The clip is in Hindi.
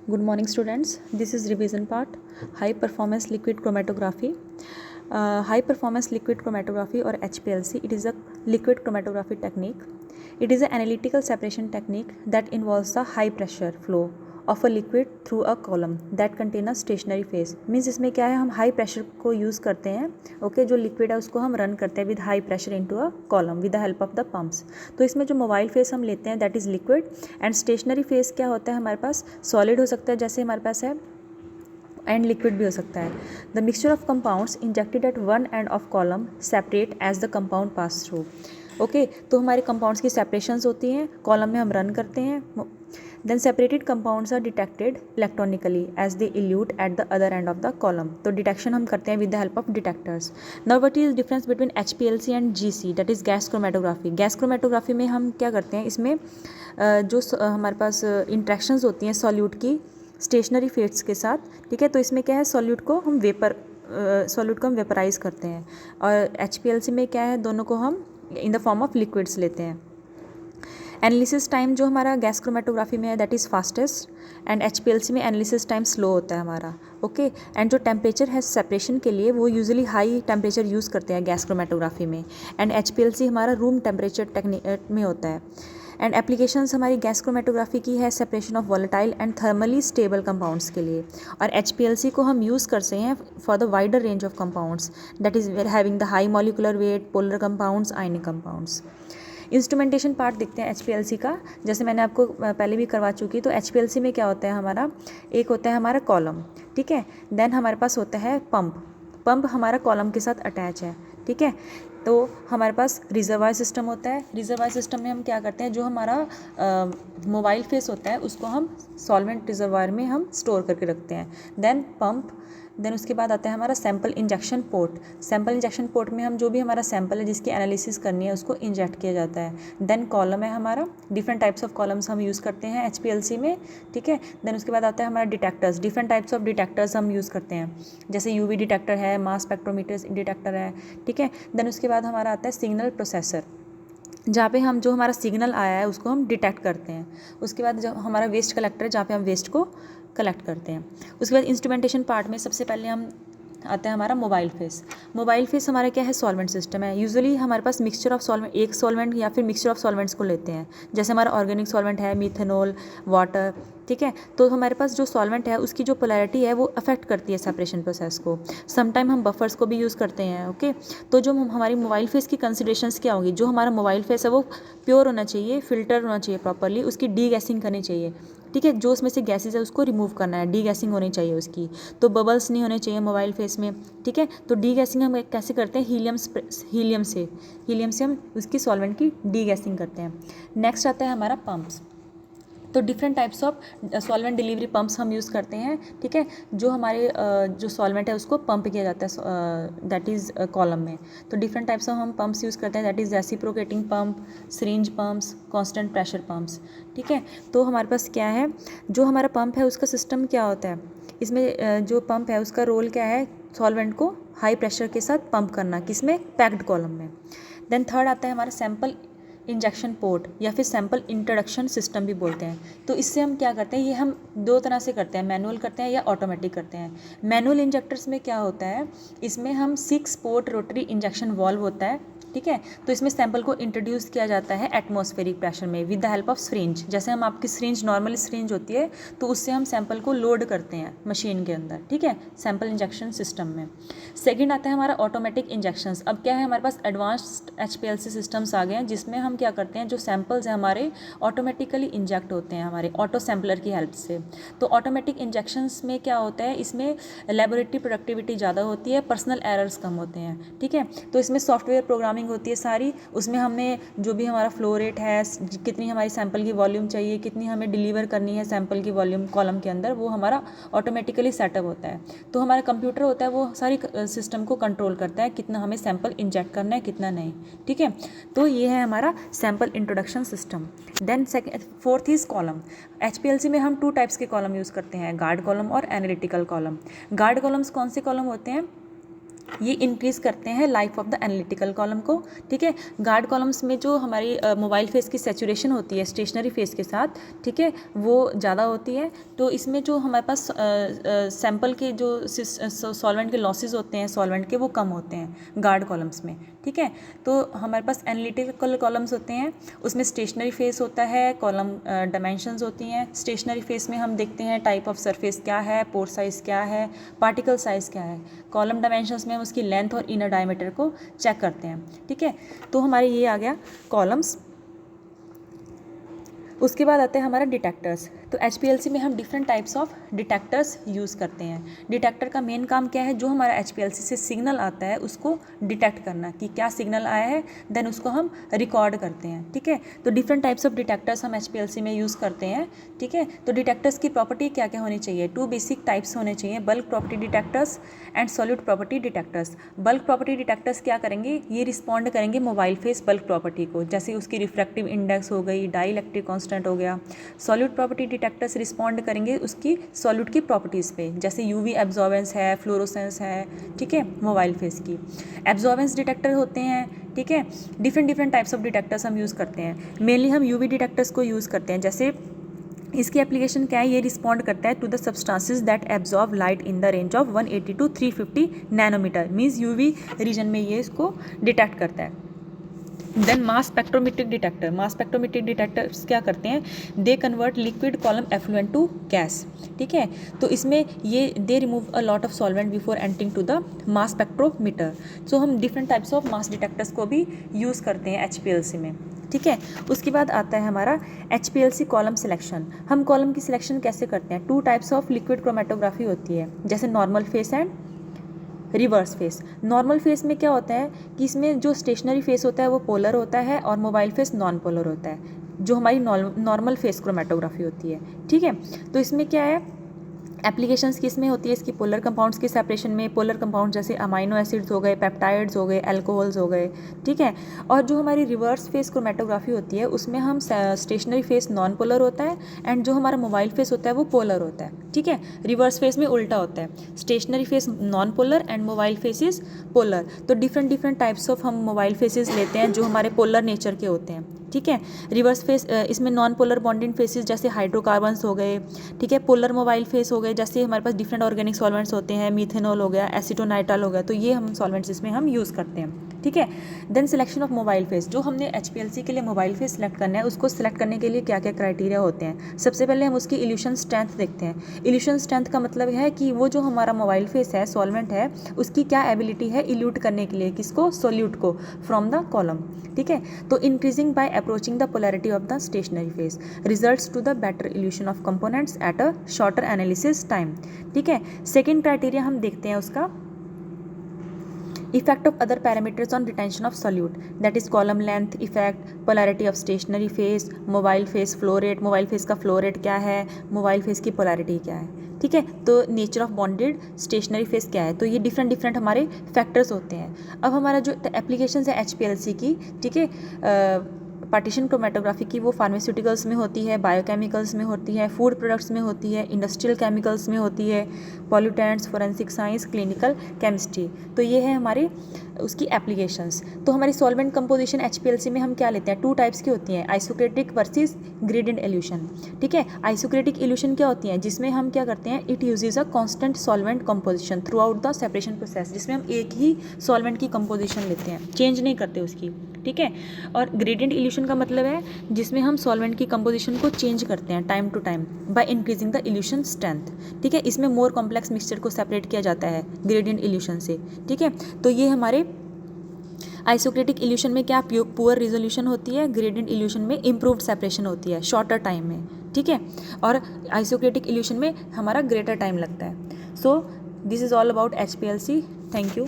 Good morning, students. This is revision part, high performance liquid chromatography. High performance liquid chromatography or HPLC, it is a liquid chromatography technique. It is an analytical separation technique that involves the high pressure flow of a liquid through a column that contain a stationary phase. Means इसमें क्या है, हम हाई प्रेशर को यूज़ करते हैं. ओके, जो लिक्विड है उसको हम रन करते हैं with high pressure into a column with the help of the pumps. तो इसमें जो मोबाइल फेस हम लेते हैं that is liquid, and stationary phase क्या होता है हमारे पास, सॉलिड हो सकता है जैसे हमारे पास है, एंड लिक्विड भी हो सकता है. The mixture of compounds injected at one end of column separate as the compound pass through. Okay, तो हमारे कंपाउंड्स की सेपरेशंस होती हैं, कॉलम में हम रन करते हैं. Then separated compounds are detected electronically as they elute at the other end of the column. तो डिटेक्शन हम करते हैं with the help of detectors. Now what is difference between HPLC and GC, that is gas chromatography. Gas chromatography में हम क्या करते हैं, इसमें जो हमारे पास इंट्रैक्शंस होती हैं सॉल्यूट की स्टेशनरी फेट्स के साथ, ठीक है. तो इसमें क्या है, सॉल्यूट को हम वेपराइज करते हैं, और HPLC में क्या है, दोनों को हम in the form of liquids लेते हैं. एनालिसिस टाइम जो हमारा गैस क्रोमेटोग्राफी में है that is fastest, and HPLC में एनालिसिस टाइम स्लो होता है हमारा. ओके, एंड जो टेम्परेचर है सेपरेशन के लिए वो यूजुअली हाई टेम्परेचर यूज़ करते हैं गैस क्रोमेटोग्राफी में, एंड HPLC हमारा रूम टेम्परेचर टेक्निक में होता है. एंड एप्लीकेशंस हमारी गैस क्रोमेटोग्राफी की है separation of volatile and thermally stable compounds के लिए, और HPLC को हम यूज़ करते हैं for the wider range of compounds that is having the high molecular weight, polar compounds, ionic compounds. Instrumentation part देखते हैं HPLC का, जैसे मैंने आपको पहले भी करवा चुकी. तो HPLC में क्या होता है हमारा, एक होता है हमारा कॉलम, ठीक है. देन हमारे पास होता है पंप हमारा कॉलम के साथ अटैच है, ठीक है. तो हमारे पास रिजर्वायर सिस्टम होता है. रिजर्वायर सिस्टम में हम क्या करते हैं, जो हमारा मोबाइल फेस होता है उसको हम सॉल्वेंट रिजर्वायर में हम स्टोर करके रखते हैं. देन पंप, देन उसके बाद आता है हमारा sample injection port. Sample injection port में हम जो भी हमारा सैम्पल है जिसकी एनालिसिस करनी है उसको इंजेक्ट किया जाता है. देन कॉलम है हमारा, डिफरेंट टाइप्स ऑफ कॉलम्स हम यूज़ करते हैं HPLC में, ठीक है. देन उसके बाद आता है हमारा detectors. Different types of detectors हम यूज़ करते हैं, जैसे UV डिटेक्टर है, मास स्पेक्ट्रोमीटर डिटेक्टर है, ठीक है. देन उसके बाद हमारा आता है सिग्नल प्रोसेसर, जहाँ पे हम जो हमारा सिग्नल आया है उसको हम डिटेक्ट करते हैं. उसके बाद जो हमारा वेस्ट कलेक्टर है जहाँ पे हम वेस्ट को कलेक्ट करते हैं. उसके बाद इंस्ट्रूमेंटेशन पार्ट में सबसे पहले हम आता है हमारा मोबाइल फेस. मोबाइल फेस हमारा क्या है, सॉल्वेंट सिस्टम है. यूजुअली हमारे पास मिक्सचर ऑफ सॉल्वेंट, एक सॉल्वेंट या फिर मिक्सचर ऑफ सॉल्वेंट्स को लेते हैं. जैसे हमारा ऑर्गेनिक सॉल्वेंट है, मिथेनॉल, वाटर, ठीक है. तो हमारे पास जो सॉल्वेंट है उसकी जो पोलैरिटी है वो अफेक्ट करती है सेपरेशन प्रोसेस को. समटाइम हम बफर्स को भी यूज़ करते हैं. ओके, तो जो हमारी मोबाइल फेस की कंसिडरेशंस क्या होगी, जो हमारा मोबाइल फेस है वो प्योर होना चाहिए, फिल्टर होना चाहिए प्रॉपरली, उसकी डी गैसिंग करनी चाहिए, ठीक है. जो उसमें से गैसेज है उसको रिमूव करना है, डी गैसिंग होनी चाहिए उसकी. तो बबल्स नहीं होने चाहिए मोबाइल फेस में, ठीक है. तो डी गैसिंग हम कैसे करते हैं, हीलियम से हम उसकी सॉल्वेंट की डी गैसिंग करते हैं. नेक्स्ट आता है हमारा पंप्स. तो different types of solvent delivery pumps हम यूज़ करते हैं, ठीक है. जो हमारे जो सॉल्वेंट है उसको पंप किया जाता है दैट इज़ कॉलम में. तो डिफरेंट टाइप्स ऑफ हम पंप्स यूज़ करते हैं, that is reciprocating pump, syringe pumps, constant pressure pumps, ठीक है. तो हमारे पास क्या है, जो हमारा पंप है उसका सिस्टम क्या होता है, इसमें जो पंप है उसका रोल क्या है, सॉल्वेंट को हाई प्रेशर के साथ पंप करना, किसमें, पैक्ड कॉलम में. देन थर्ड आता है हमारा सैम्पल इंजेक्शन पोर्ट या फिर सैम्पल इंट्रोडक्शन सिस्टम भी बोलते हैं. तो इससे हम क्या करते हैं, ये हम दो तरह से करते हैं, मैनुअल करते हैं या ऑटोमेटिक करते हैं. मैनुअल इंजेक्टर्स में क्या होता है, इसमें हम 6 पोर्ट रोटरी इंजेक्शन वॉल्व होता है, ठीक है. तो इसमें सैंपल को इंट्रोड्यूस किया जाता है एटमॉस्फेरिक प्रेशर में with the help of syringe. जैसे हम आपकी सिरिंज नॉर्मल सिरिंज होती है तो उससे हम सैंपल को लोड करते हैं मशीन के अंदर, ठीक है, सैंपल इंजेक्शन सिस्टम में. सेकंड आता है हमारा ऑटोमेटिक इंजेक्शंस. अब क्या है, हमारे पास एडवांस्ड HPLC सिस्टम्स आ गए हैं जिसमें हम क्या करते हैं, जो सैंपल्स हैं हमारे ऑटोमेटिकली इंजेक्ट होते हैं हमारे ऑटो सैम्पलर की हेल्प से. तो ऑटोमेटिक इंजेक्शंस में क्या होता है, इसमें लेबोरेटरी प्रोडक्टिविटी ज़्यादा होती है, पर्सनल एरर्स कम होते हैं, ठीक है. तो इसमें सॉफ्टवेयर प्रोग्रामिंग होती है सारी, उसमें हमें जो भी हमारा फ्लो रेट है, कितनी हमारी सैंपल की वॉल्यूम चाहिए, कितनी हमें डिलीवर करनी है सैंपल की वॉल्यूम कॉलम के अंदर, वो हमारा ऑटोमेटिकली सेटअप होता है. तो हमारा कंप्यूटर होता है वो सारी सिस्टम को कंट्रोल करता है, कितना हमें सैंपल इंजेक्ट करना है, कितना नहीं, ठीक है. तो ये है हमारा sample introduction system. Then fourth is column. HPLC में हम 2 टाइप्स के कॉलम यूज़ करते हैं, गार्ड कॉलम और एनालिटिकल कॉलम. गार्ड कॉलम्स कौन से कॉलम होते हैं, ये इंक्रीज़ करते हैं life of the analytical column को, ठीक है। गार्ड कॉलम्स में जो हमारी मोबाइल फेस की सैचुरेशन होती है स्टेशनरी फेस के साथ, ठीक है, वो ज़्यादा होती है। तो इसमें जो हमारे पास सैंपल के जो सॉल्वेंट के लॉसेज होते हैं सॉल्वेंट के, वो कम होते हैं गार्ड कॉलम्स में, ठीक है। तो हमारे पास एनालिटिकल कॉलम्स होते हैं, उसमें स्टेशनरी फेस होता है, कॉलम डायमेंशंस होती हैं। स्टेशनरी फेस में हम देखते हैं टाइप ऑफ सरफेस क्या है, पोर साइज़ क्या है, पार्टिकल साइज़ क्या है। कॉलम डायमेंशंस में हम उसकी लेंथ और इनर डायमीटर को चेक करते हैं, ठीक है। तो हमारे ये आ गया कॉलम्स। उसके बाद आते हैं हमारा डिटेक्टर्स। तो HPLC में हम different types of detectors use करते हैं। डिटेक्टर का मेन काम क्या है, जो हमारा HPLC से सिग्नल आता है उसको डिटेक्ट करना कि क्या सिग्नल आया है, देन उसको हम रिकॉर्ड करते हैं, ठीक है। तो डिफरेंट टाइप्स ऑफ डिटेक्टर्स हम HPLC में यूज़ करते हैं, ठीक है। तो डिटेक्टर्स की प्रॉपर्टी क्या क्या होनी चाहिए, 2 बेसिक टाइप्स होने चाहिए, bulk property detectors and solid property detectors. Bulk property detectors क्या करेंगे, ये रिस्पॉन्ड करेंगे मोबाइल फेस बल्क प्रॉपर्टी को, जैसे उसकी रिफ्रैक्टिव इंडेक्स हो गई, डाइइलेक्ट्रिक कांस्टेंट हो गया। सॉलिड प्रॉपर्टी डिटेक्टर्स रिस्पॉन्ड करेंगे उसकी सॉलिड की प्रॉपर्टीज़ पे, जैसे यूवी एब्जॉर्बेंस है, फ्लोरोसेंस है, ठीक है, मोबाइल फेस की। एब्जॉर्बेंस डिटेक्टर होते हैं, ठीक है। डिफरेंट टाइप्स ऑफ डिटेक्टर्स हम यूज़ करते हैं। मेनली हम यूवी डिटेक्टर्स को यूज़ करते हैं। जैसे इसकी एप्लीकेशन क्या है, ये रिस्पॉन्ड करता है to the substances that absorb light in the range of 180 to 350 nanometre, means UV region में ये इसको डिटेक्ट करता है। Then mass spectrometric detector. Mass spectrometric detectors क्या करते हैं, they convert liquid column effluent to gas, ठीक है। तो इसमें ये they remove a lot of solvent before entering to the mass spectrometer. So हम different types of mass detectors को भी यूज़ करते हैं HPLC में, ठीक है। उसके बाद आता है हमारा HPLC कॉलम सिलेक्शन। हम कॉलम की सिलेक्शन कैसे करते हैं, 2 टाइप्स ऑफ लिक्विड क्रोमेटोग्राफी होती है, जैसे normal face and reverse face. Normal face में क्या होता है कि इसमें जो स्टेशनरी फेस होता है वो पोलर होता है और मोबाइल फेस नॉन पोलर होता है, जो हमारी नॉर्मल फेस क्रोमेटोग्राफी होती है, ठीक है। तो इसमें क्या है, एप्लीकेशंस किस में होती है इसकी, पोलर कंपाउंड्स की सेपरेशन में। पोलर कंपाउंड जैसे अमाइनो एसिड्स हो गए, पेप्टाइड्स हो गए, अल्कोहल्स हो गए, ठीक है। और जो हमारी रिवर्स फेस क्रोमेटोग्राफी होती है उसमें हम स्टेशनरी फेस नॉन पोलर होता है एंड जो हमारा मोबाइल फेस होता है वो पोलर होता है, ठीक है। रिवर्स फेस में उल्टा होता है, stationary phase non polar and mobile phase is polar. तो डिफरेंट टाइप्स ऑफ हम मोबाइल फेसेस लेते हैं जो हमारे पोलर नेचर के होते हैं, ठीक है। रिवर्स फेस इसमें नॉन पोलर बॉन्डिंग फेसेस जैसे हाइड्रोकार्बन्स हो गए, ठीक है। पोलर मोबाइल फेस हो गए, जैसे हमारे पास डिफरेंट ऑर्गेनिक सॉल्वेंट्स होते हैं, मिथेनॉल हो गया, एसीटोनाइट्राल हो गया, तो ये हम सॉल्वेंट्स इसमें हम यूज़ करते हैं, ठीक है। Then selection of mobile phase. जो हमने HPLC के लिए मोबाइल फेस सेलेक्ट करना है उसको सिलेक्ट करने के लिए क्या क्या क्राइटेरिया होते हैं। सबसे पहले हम उसकी इल्यूशन स्ट्रेंथ देखते हैं। इल्यूशन स्ट्रेंथ का मतलब है कि वो जो हमारा मोबाइल फेस है, सॉल्वेंट है, उसकी क्या एबिलिटी है इल्यूट करने के लिए, किसको, सोल्यूट को, फ्रॉम द कॉलम, ठीक है। तो increasing by approaching the polarity of the stationary phase results to the better elution of components at a shorter analysis time, ठीक है। सेकेंड क्राइटेरिया हम देखते हैं उसका effect of other parameters on retention of solute, that is column length effect, polarity of stationary phase, mobile phase flow rate, mobile phase का फ्लो रेट क्या है, मोबाइल फेस की पोलैरिटी क्या है, ठीक है। तो nature of bonded stationary phase क्या है। तो ये डिफरेंट हमारे फैक्टर्स होते हैं। अब हमारा जो एप्लीकेशन है HPLC की, ठीक है, पार्टीशन क्रोमेटोग्राफी की, वो फार्मास्यूटिकल्स में होती है, बायोकेमिकल्स में होती है, फूड प्रोडक्ट्स में होती है, इंडस्ट्रियल केमिकल्स में होती है, pollutants, forensic science, clinical chemistry. तो ये है हमारी उसकी एप्लीकेशंस। तो हमारी सॉल्वेंट कंपोजिशन HPLC में हम क्या लेते हैं, 2 टाइप्स की होती हैं, आइसोक्रेटिक वर्सेस ग्रेडिएंट इल्यूशन, ठीक है। आइसोक्रेटिक इल्यूशन क्या होती है, जिसमें हम क्या करते हैं, it uses a constant solvent composition through out the separation process, जिसमें हम एक ही सॉल्वेंट की कंपोजिशन लेते हैं, चेंज नहीं करते उसकी, ठीक है। और ग्रेडिएंट इल्यूशन का मतलब है जिसमें हम सॉल्वेंट की कंपोजिशन को चेंज करते हैं time to time by increasing the elution strength, ठीक है। इसमें मोर कॉम्प्लेक्स मिक्सचर को सेपरेट किया जाता है ग्रेडिएंट इल्यूशन से, ठीक है। तो ये हमारे आइसोक्रेटिक इल्यूशन में क्या पुअर रिजोल्यूशन होती है, ग्रेडिएंट इल्यूशन में इम्प्रूव्ड सेपरेशन होती है शॉर्टर टाइम में, ठीक है। और आइसोक्रेटिक इल्यूशन में हमारा ग्रेटर टाइम लगता है। So this is all about HPLC। Thank you.